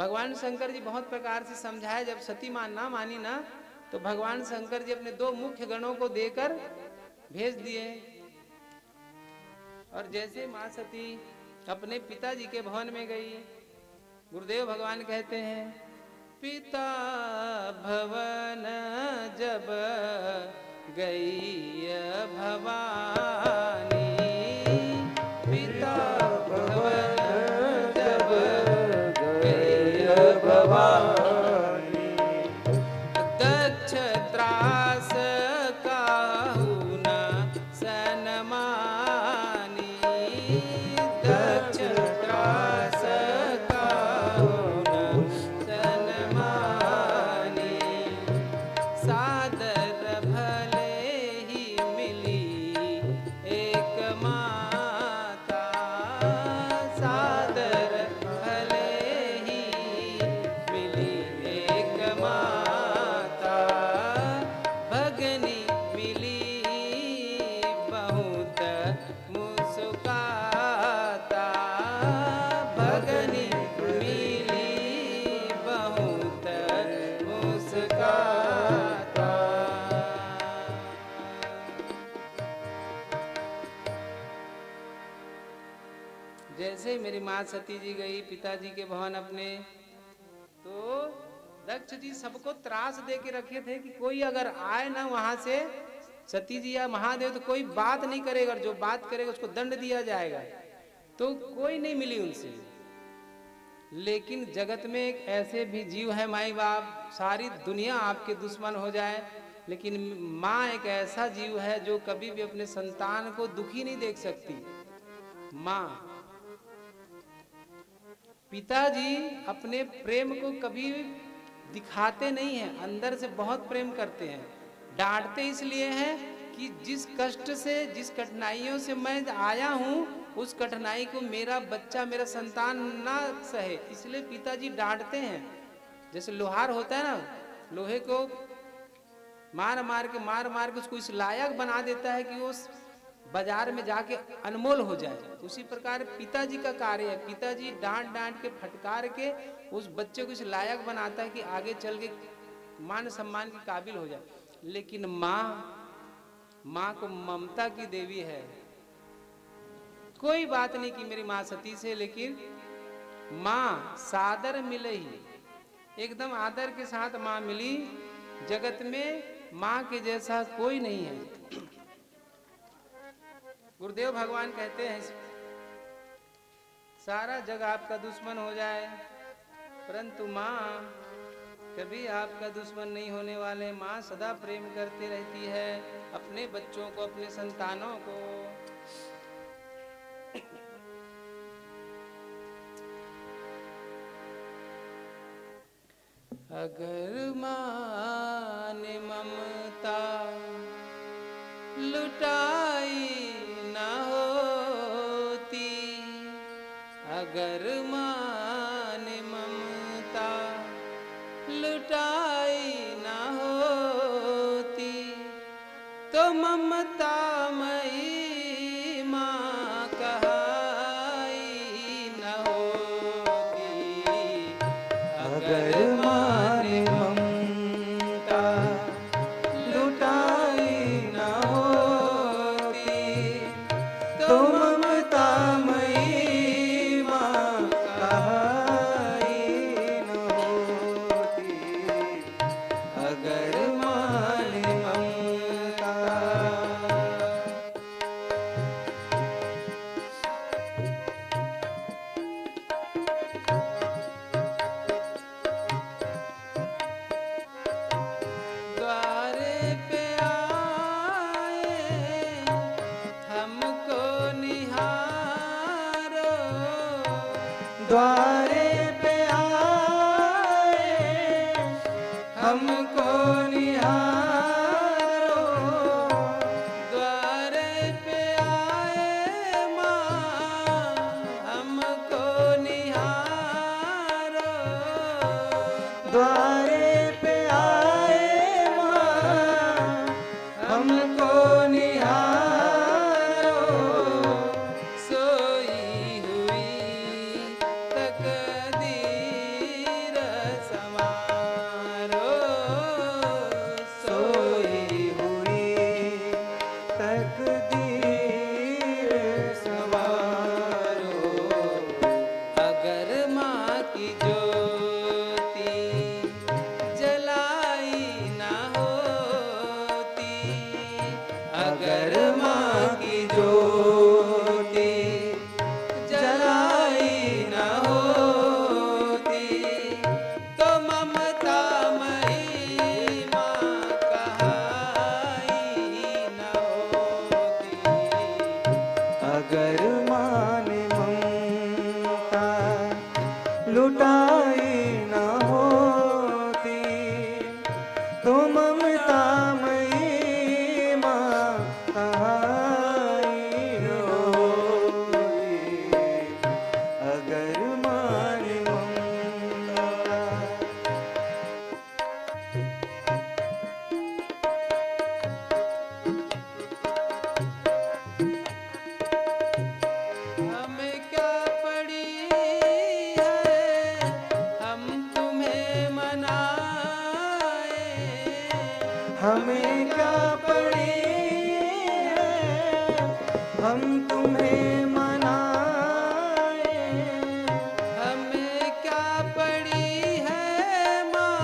भगवान शंकर जी बहुत प्रकार से समझाए। जब सती मां ना मानी ना, तो भगवान शंकर जी अपने 2 मुख्य गणों को देकर भेज दिए। और जैसे मां सती अपने पिताजी के भवन में गई, गुरुदेव भगवान कहते हैं, पिता भवन जब गई भवानी, पिता भवन जब गई भवानी, दक्ष त्रास काहू न सनमानी, दक्ष त्रास काहू न सनमानी, सादर भले ही मिली एक माता, सादर भले ही मिली एक माता, भगनी मिली बहुत मुस्काता, भगनी मिली बहुत मुस्काता। जैसे ही मेरी माँ सती जी गई पिताजी के भवन अपने, तो दक्ष जी सबको त्रास दे के रखे थे कि कोई अगर आए ना वहां से, सती जी या महादेव, तो कोई बात नहीं करेगा, और जो बात करेगा उसको दंड दिया जाएगा। तो कोई नहीं मिली उनसे। लेकिन जगत में एक ऐसे भी जीव है, माई बाप सारी दुनिया आपके दुश्मन हो जाए, लेकिन माँ एक ऐसा जीव है जो कभी भी अपने संतान को दुखी नहीं देख सकती। माँ, पिताजी अपने प्रेम को कभी दिखाते नहीं हैं, अंदर से बहुत प्रेम करते हैं। डांटते इसलिए हैं कि जिस कष्ट से, जिस कठिनाइयों से मैं आया हूं, उस कठिनाई को मेरा बच्चा, मेरा संतान ना सहे, इसलिए पिताजी डांटते हैं। जैसे लोहार होता है ना, लोहे को मार मार के उसको इस लायक बना देता है कि वो बाजार में जाके अनमोल हो जाए। उसी प्रकार पिताजी का कार्य है, पिताजी डांट डांट के, फटकार के उस बच्चे को इस लायक बनाता है कि आगे चल के मान सम्मान के काबिल हो जाए। लेकिन माँ को ममता की देवी है। कोई बात नहीं की मेरी माँ सती से, लेकिन माँ सादर मिले ही, एकदम आदर के साथ माँ मिली। जगत में माँ के जैसा कोई नहीं है। गुरुदेव भगवान कहते हैं, सारा जग आपका दुश्मन हो जाए, परंतु माँ कभी आपका दुश्मन नहीं होने वाले। माँ सदा प्रेम करती रहती है अपने बच्चों को, अपने संतानों को। अगर माँ ने ममता लुटाई न होती, अगर माँ ने ममता लुटाई न होती, तो ममता मई माँ कहाई न होती। अगर माँ ने ममता लुटाई न होती, तो ममता मई माँ कहाई न होती। अगर माँ ने ममता, द्वारे पे आए हमको निहारो, द्वारे पे आए हमको निहारो, द्वारे पे आए माँ हमको निहारो, द्वारे पे आए माँ हमको निहारो। सोई हुई तकदीर हमें क्या पड़ी है हम तुम्हें मनाए, हमें क्या पड़ी है माँ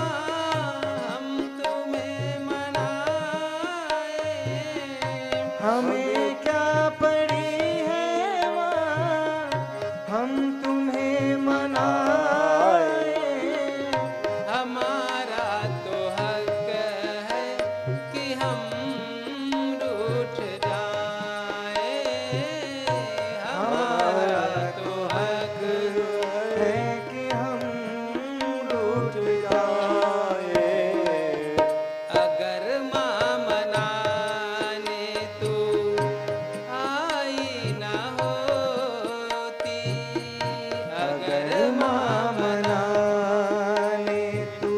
हम तुम्हें मनाए, हमें क्या पड़ी है माँ हम तुम्हें मनाए, हमारा तो हक है कि हम रूठ जाए, हमारा तो हक है कि हम रूठ जाए। अगर माँ मनाने तू आई न होती, अगर माँ मनाने तू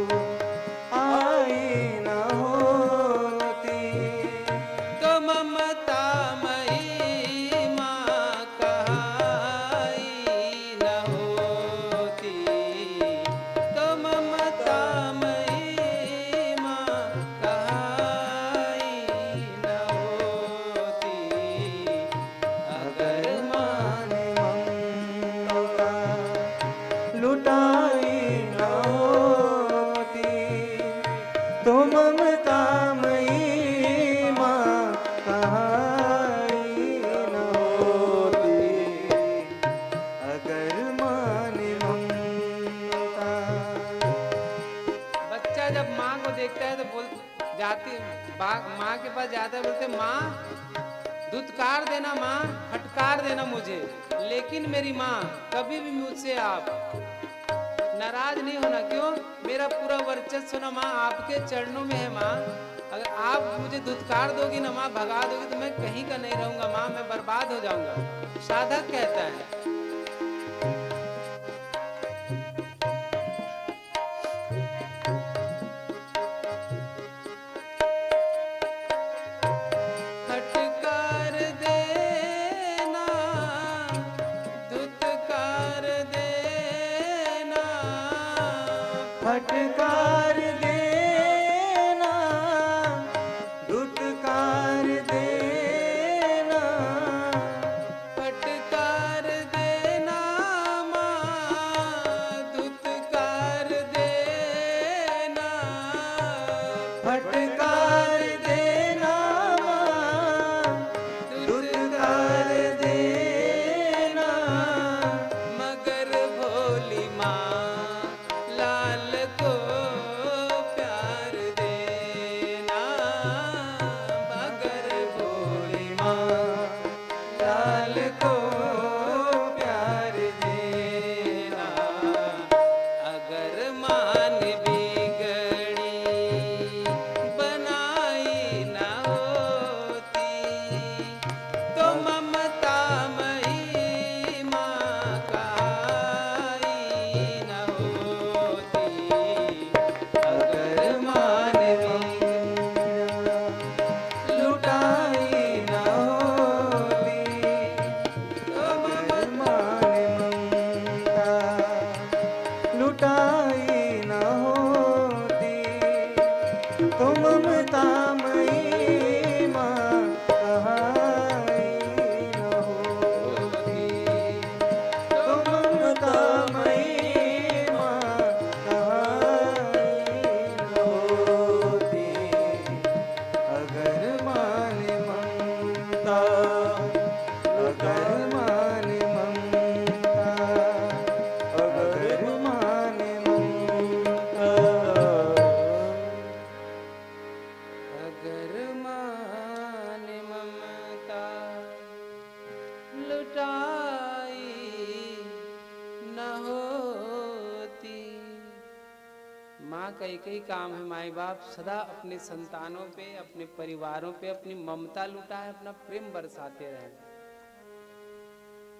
आई न होती, तो ममता मई माँ कहाई न होती, तो ममता मई माँ कहाई न होती, अगर माँ ने ममता लुटाई न होती, तो ममतामयी माँ कहाई न होती, अगर माँ ने ममता। बच्चा जब माँ को देखता है तो बोल जाती माँ के पास जाता है, बोलते माँ धुतकार देना, माँ फटकार देना मुझे, लेकिन मेरी माँ कभी भी मुझसे आप नाराज नहीं होना। क्यों? मेरा पूरा वर्चस्व ना माँ आपके चरणों में है माँ। अगर आप मुझे धुतकार दोगी ना माँ, भगा दोगी तो मैं कहीं का नहीं रहूंगा माँ, मैं बर्बाद हो जाऊंगा। साधक कहता है। फटकार देना, धुतकार देना, फटकार देना, धुतकार देना, फटकार देना माँ, धुतकार देना, फटकार देना माँ, धुतकार देना, मगर भोली माँ लाल को प्यार देना, मगर भोली माँ लाल को प्यार देना, अगर मान बिगड़ी बनाई न होती, तो ममता मई माँ कहाई न होती, अगर मान लुटाई न होती, तो अगर ममता ममता लुटाई न होती, तो ममतामयी माँ कहाई न होती, तो ममतामयी माँ कहाई न होती, अगर माने ममता, अगर माने ममता, अगर माने ममता, अगर मान ममता लुटाई न होती। माँ का एक ही काम है, माई बाप सदा अपने संतानों पे, अपने परिवारों पे अपनी ममता लुटाए, अपना प्रेम बरसाते रहे।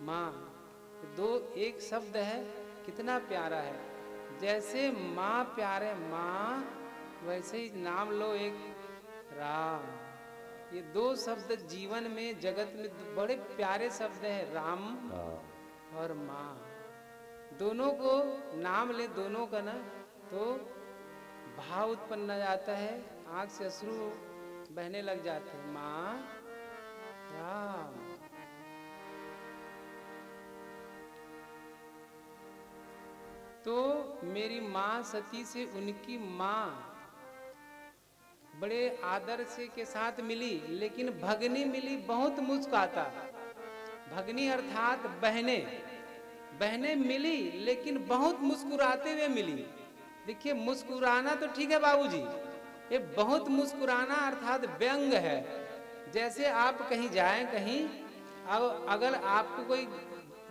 माँ दो एक शब्द है, कितना प्यारा है। जैसे माँ प्यारे माँ, वैसे ही नाम लो एक राम। ये दो शब्द जीवन में, जगत में बड़े प्यारे शब्द है, राम और माँ। दोनों को नाम ले, दोनों का ना, तो भाव उत्पन्न आ जाता है, आंख से अश्रु बहने लग जाते हैं। माँ राम। तो मेरी माँ सती से उनकी माँ बड़े आदर से के साथ मिली, लेकिन भगनी मिली बहुत मुस्कुराता। भगनी अर्थात बहने, बहने मिली लेकिन बहुत मुस्कुराते हुए मिली। देखिए मुस्कुराना तो ठीक है बाबूजी, ये बहुत मुस्कुराना अर्थात व्यंग है। जैसे आप कहीं जाएं कहीं, अब अगर आपको कोई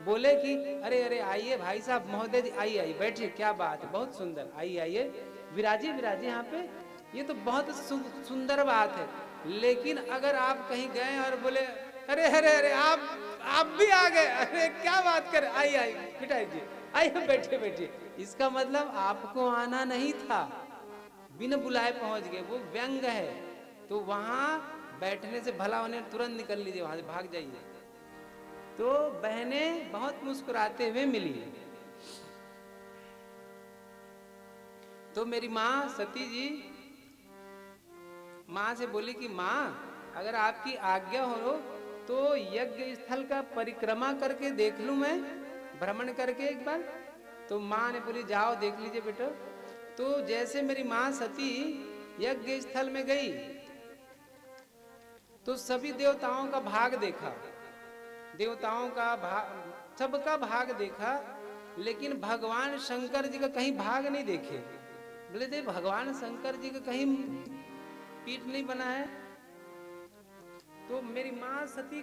बोले कि अरे अरे आइए भाई साहब महोदय जी आइए आइए बैठिए, क्या बात है, बहुत सुंदर, आइए आइए विराजिए विराजिए यहाँ पे, ये तो बहुत सुंदर बात है। लेकिन अगर आप कहीं गए और बोले अरे अरे अरे आप भी आ गए, अरे क्या बात कर, आइए आइए बिठाई जी, आइए बैठिए बैठिए, इसका मतलब आपको आना नहीं था, बिना बुलाए पहुंच गए, वो व्यंग है। तो वहां बैठने से भला होने तुरंत निकल लीजिए, वहां से भाग जाइए। तो बहनें बहुत मुस्कुराते हुए मिली। तो मेरी माँ सती जी माँ से बोली कि माँ अगर आपकी आज्ञा हो तो यज्ञ स्थल का परिक्रमा करके देख लूं मैं, भ्रमण करके एक बार। तो माँ ने बोली जाओ देख लीजिए बेटा। तो जैसे मेरी माँ सती यज्ञ स्थल में गई तो सभी देवताओं का भाग देखा, देवताओं का भाग, सबका भाग देखा, लेकिन भगवान शंकर जी का कहीं भाग नहीं देखे। बोले थे भगवान शंकर जी का कहीं पीठ नहीं बना है। तो मेरी मां सती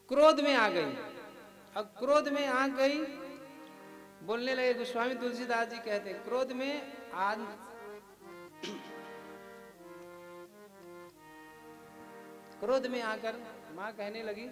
क्रोध में आ गई। अब क्रोध में आ गई, बोलने लगे, गोस्वामी तुलसीदास जी कहते हैं क्रोध में आज क्रोध में आकर मां कहने लगी,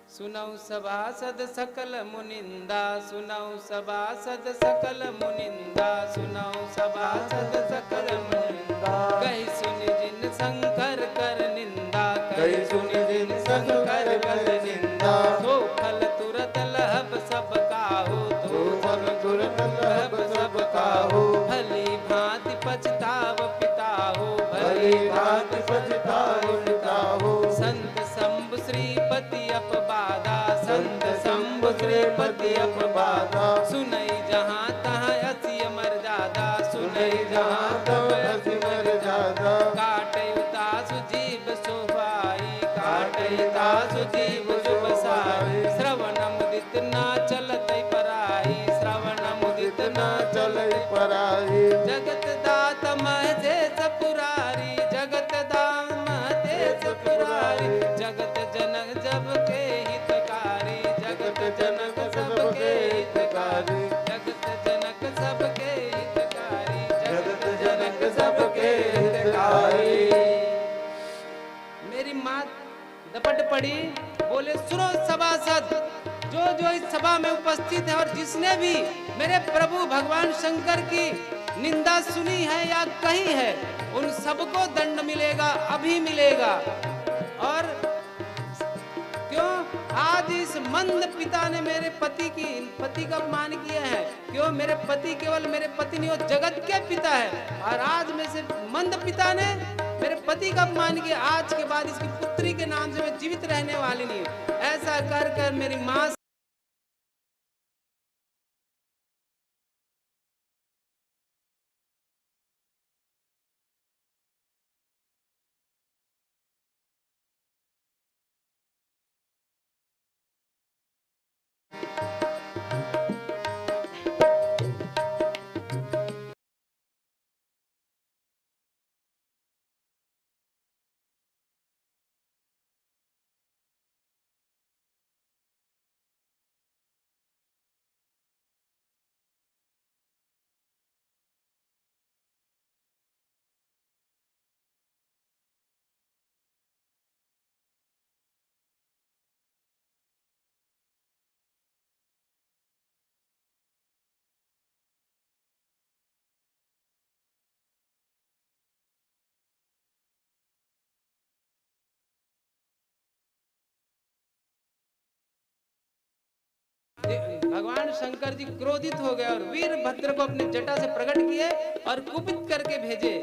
सुनऊ सभासद सकल मुनिंदा, सुनऊ सभासद सकल मुनिंदा, सुनऊ सभासद सकल मुनिंदा, कही सुनि जिन शंकर कर निंदा, कही सुनि जिन शंकर कर निंदा, तो फल तुरत लहब सब काहू, तो फल तुरत लहब सब काहू, भली भांति पछताव पिताहू, भली भांति पछताव पिताहू, संत शंभु श्रीपति अपबादा, संत शंभु श्रीपति अपबादा, सुनई जहाँ तहाँ अति मर्यादा, सुनई जहाँ तहाँ अति मर्यादा, काटयुता सुजीव शोभाई, काटयुता सुजीव शुभसाई, श्रवण मुदित ना चलत पराई, श्रवण मुदित ना चलत पराई, जगत दात महदेश पुरारी, जगत दात महदेश पुरारी, जगत जनक जब के हितकारी, जगत जनक सबके हितकारी, जगत जनक सबके हितकारी, जगत जनक सबके हितकारी। मेरी माँ दपट पड़ी, बोले सुनो सभासद, जो जो इस सभा में उपस्थित है और जिसने भी मेरे प्रभु भगवान शंकर की निंदा सुनी है या कही है, उन सबको दंड मिलेगा, अभी मिलेगा। और क्यों आज इस मंद पिता ने मेरे पति का अपमान किया है, क्यों मेरे पति केवल मेरे पति नहीं, वो जगत के पिता है, और आज में से मंद पिता ने मेरे पति का अपमान किया, आज के बाद इसकी पुत्री के नाम से मैं जीवित रहने वाली नहीं हूं। ऐसा कर कर मेरी माँ भगवान शंकर जी क्रोधित हो गए और वीरभद्र को अपने जटा से प्रकट किए और कुपित करके भेजे।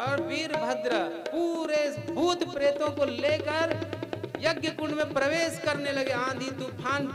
और वीरभद्र पूरे भूत प्रेतों को लेकर यज्ञ कुंड में प्रवेश करने लगे, आंधी तूफान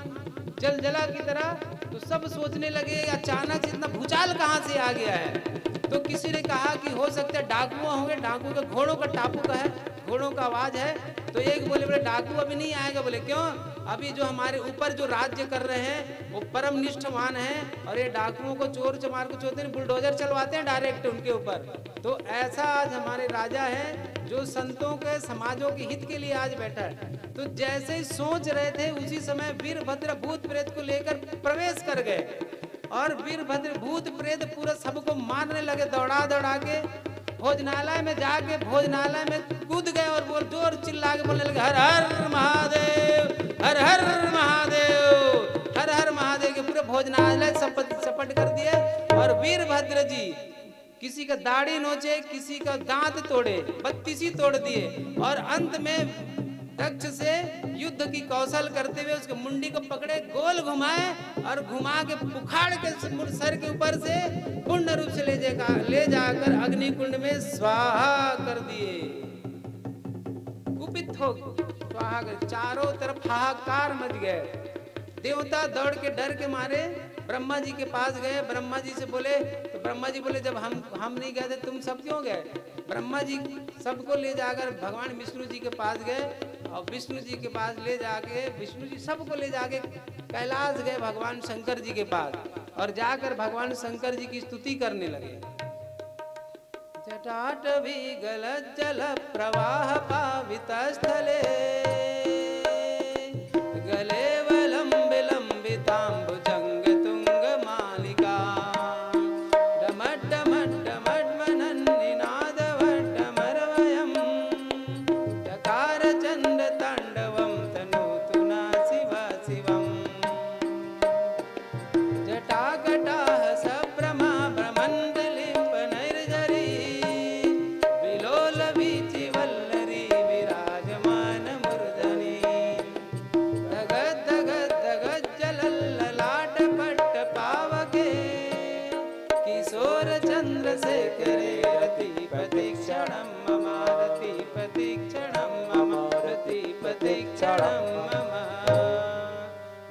जलजला की तरह। तो सब सोचने लगे अचानक इतना भूचाल कहाँ से आ गया है। तो किसी ने कहा कि हो सकता है डाकू होंगे, डाकू का घोड़ों का टापू का है, घोड़ों का आवाज है। तो एक बोले डाकू अभी नहीं आएगा। बोले क्यों? अभी जो हमारे ऊपर जो राज्य कर रहे हैं वो परम निष्ठवान है और ये डाकुओं को चोर चमार को चोरते बुलडोजर चलवाते हैं डायरेक्ट उनके ऊपर। तो ऐसा आज हमारे राजा है जो संतों के समाजों के हित के लिए आज बैठा है। तो जैसे ही सोच रहे थे उसी समय वीरभद्र भूत प्रेत को लेकर प्रवेश कर गए और वीरभद्र भूत प्रेत पूरा सबको मारने लगे। दौड़ा दौड़ा के भोजनालय में जाके भोजनालय में कूद गए और वो जोर चिल्ला के बोलने लगे हर हर महादेव, हर हर महादेव, हर हर महादेव के पूरे भोजनालय सपट कर दिए। और वीरभद्र जी किसी का दाढ़ी नोचे, किसी का दांत तोड़े, 32 तोड़ दिए और अंत में दक्ष से युद्ध की कौशल करते हुए उसके मुंडी को पकड़े, गोल घुमाए और घुमा के उखाड़ के सर के ऊपर से पूर्ण रूप से ले जाकर अग्नि कुंड में स्वाहा कर दिए। कुपित हो स्वाहा कर, चारों तरफ हाहाकार मच गए। देवता दौड़ के डर के मारे ब्रह्मा जी के पास गए। ब्रह्मा जी से बोले, तो ब्रह्मा जी बोले जब हम नहीं गए थे तुम सब क्यों गए? ब्रह्मा जी सबको ले जाकर भगवान विष्णु जी के पास गए और विष्णु जी के पास ले जाके विष्णु जी सबको ले जाके कैलाश गए भगवान शंकर जी के पास और जाकर भगवान शंकर जी की स्तुति करने लगे। जटाटवी गलज्जल प्रवाह पावित स्थले गले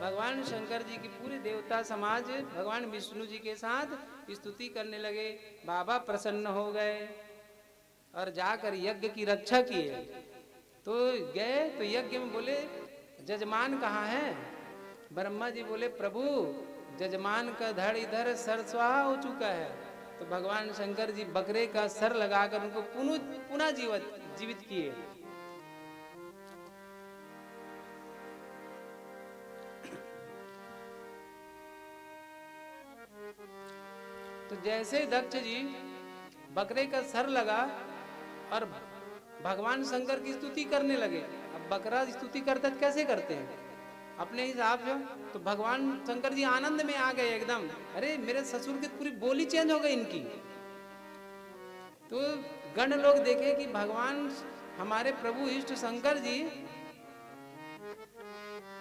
भगवान शंकर जी की पूरे देवता समाज भगवान विष्णु जी के साथ स्तुति करने लगे। बाबा प्रसन्न हो गए और जाकर यज्ञ की रक्षा किए। तो गए तो यज्ञ में बोले जजमान कहाँ है? ब्रह्मा जी बोले प्रभु जजमान का धड़ इधर सर स्वाहा हो चुका है। तो भगवान शंकर जी बकरे का सर लगाकर उनको पुनः जीवित किए। तो जैसे दक्ष जी बकरे का सर लगा और भगवान शंकर की स्तुति करने लगे। अब बकरा स्तुति करते कैसे करते हैं? अपने हिसाब से। तो भगवान शंकर जी आनंद में आ गए एकदम, अरे मेरे ससुर की पूरी बोली चेंज हो गई इनकी। तो गण लोग देखे कि भगवान हमारे प्रभु इष्ट शंकर जी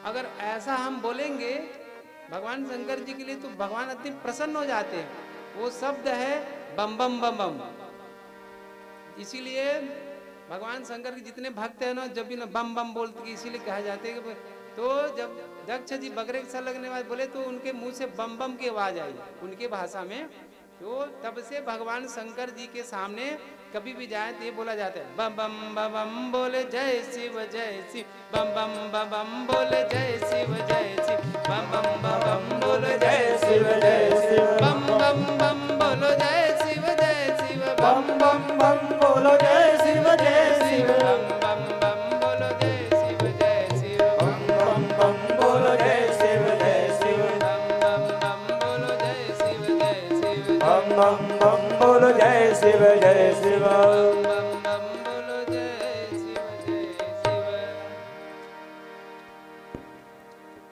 अगर ऐसा हम बोलेंगे भगवान शंकर जी के लिए तो भगवान अति प्रसन्न हो जाते हैं। वो शब्द है बम बम बम बम। इसीलिए भगवान शंकर के जितने भक्त हैं ना जब भी ना बम बम बोलते, इसीलिए कहा जाते हैं कि तो जब दक्ष जी बकरे के सर लगने वाले बोले तो उनके मुंह से बम बम की आवाज आई उनके भाषा में। तो तब से भगवान शंकर जी के सामने कभी भी जाए तो ये बोला जाता है बम बम बम बम बोले जय शिव बम बम बम बम बोले जय शिव बम बम बम बम बोले जय शिव बम बम बम बोलो जय शिव बम बम बम बोलो जय शिव बम बम बम बोलो जय शिव बम बम बम बोलो जय शिव बम बम बम बोलो जय शिव बम बम बम बोलो जय शिव बम बम बम बोलो जय शिव।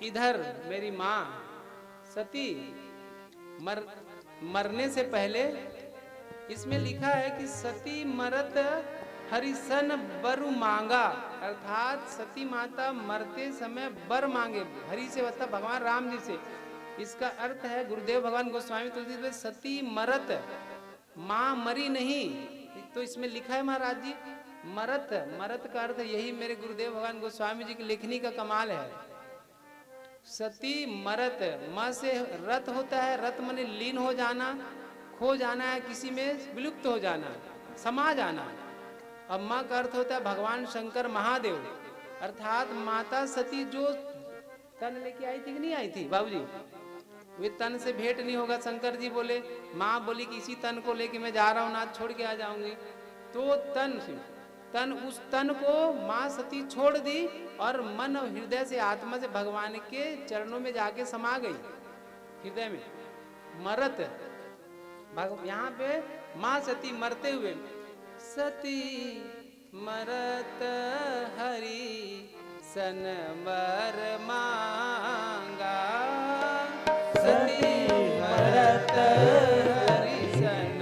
इधर मेरी माँ सती मरने से पहले इसमें लिखा है कि सती मरत हरिसन बर मांगा, अर्थात सती माता मरते समय बर मांगे। हरि से मतलब भगवान राम जी से इसका अर्थ है गुरुदेव भगवान गोस्वामी तुलसीदास सती मरत, माँ मरी नहीं। तो इसमें लिखा है महाराज जी मरत, मरत का अर्थ यही मेरे गुरुदेव भगवान गोस्वामी जी की लेखनी का कमाल है। सती मरत, म से रत होता है, रत माने लीन हो जाना, खो जाना है, किसी में विलुप्त हो जाना, समा जाना। अब माँ का अर्थ होता है भगवान शंकर महादेव, अर्थात माता सती जो तन लेके आई थी कि नहीं आई थी बाबूजी, वे तन से भेंट नहीं होगा। शंकर जी बोले, माँ बोली कि इसी तन को लेके मैं जा रहा हूँ, नाथ छोड़ के आ जाऊंगी। तो तन उस तन को माँ सती छोड़ दी और मन और हृदय से, आत्मा से भगवान के चरणों में जाके समा गई हृदय में। मरत यहाँ पे माँ सती मरते हुए, सती मरत हरि सन वर मांगा, सती मरत हरि सन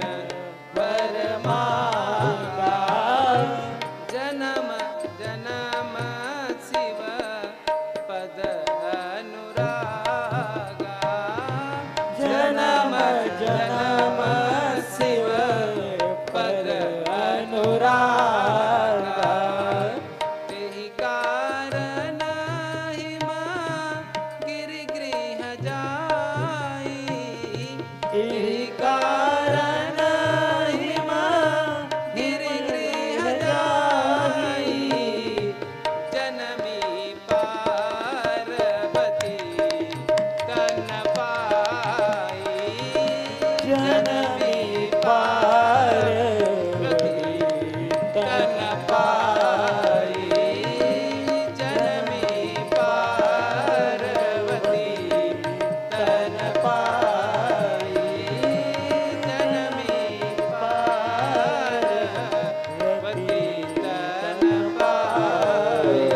वर मांगा, जन्म जन्म शिव पद अनुरागा, जन्म जन्म शिव पद अनुरागा, तेहि कारण हिम गिरिगृह जाई, तेहि कारण हिम गिरिगृह जाई, जनमी पार्वती तन पाई, जनमी पार्वती तन पाई, जनमी पार्वती तन पाई, जनमी पार्वती तन पाई।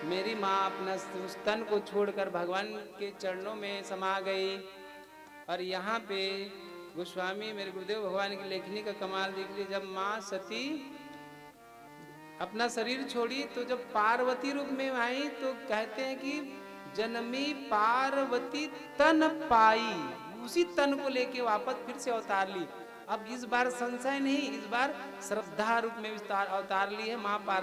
मेरी माँ अपना उस तन को छोड़कर भगवान के चरणों में समा गई। और यहाँ पे गोस्वामी मेरे गुरुदेव भगवान की लेखनी का कमाल देख लीजिए। जब माँ सती अपना शरीर छोड़ी तो जब पार्वती रूप में आई तो कहते हैं कि जनमी पार्वती तन पाई, उसी तन को लेके वापस फिर से अवतार ली। अब इस बार संशय नहीं, इस बार श्रद्धा रूप में अवतार ली है माँ पार्वती।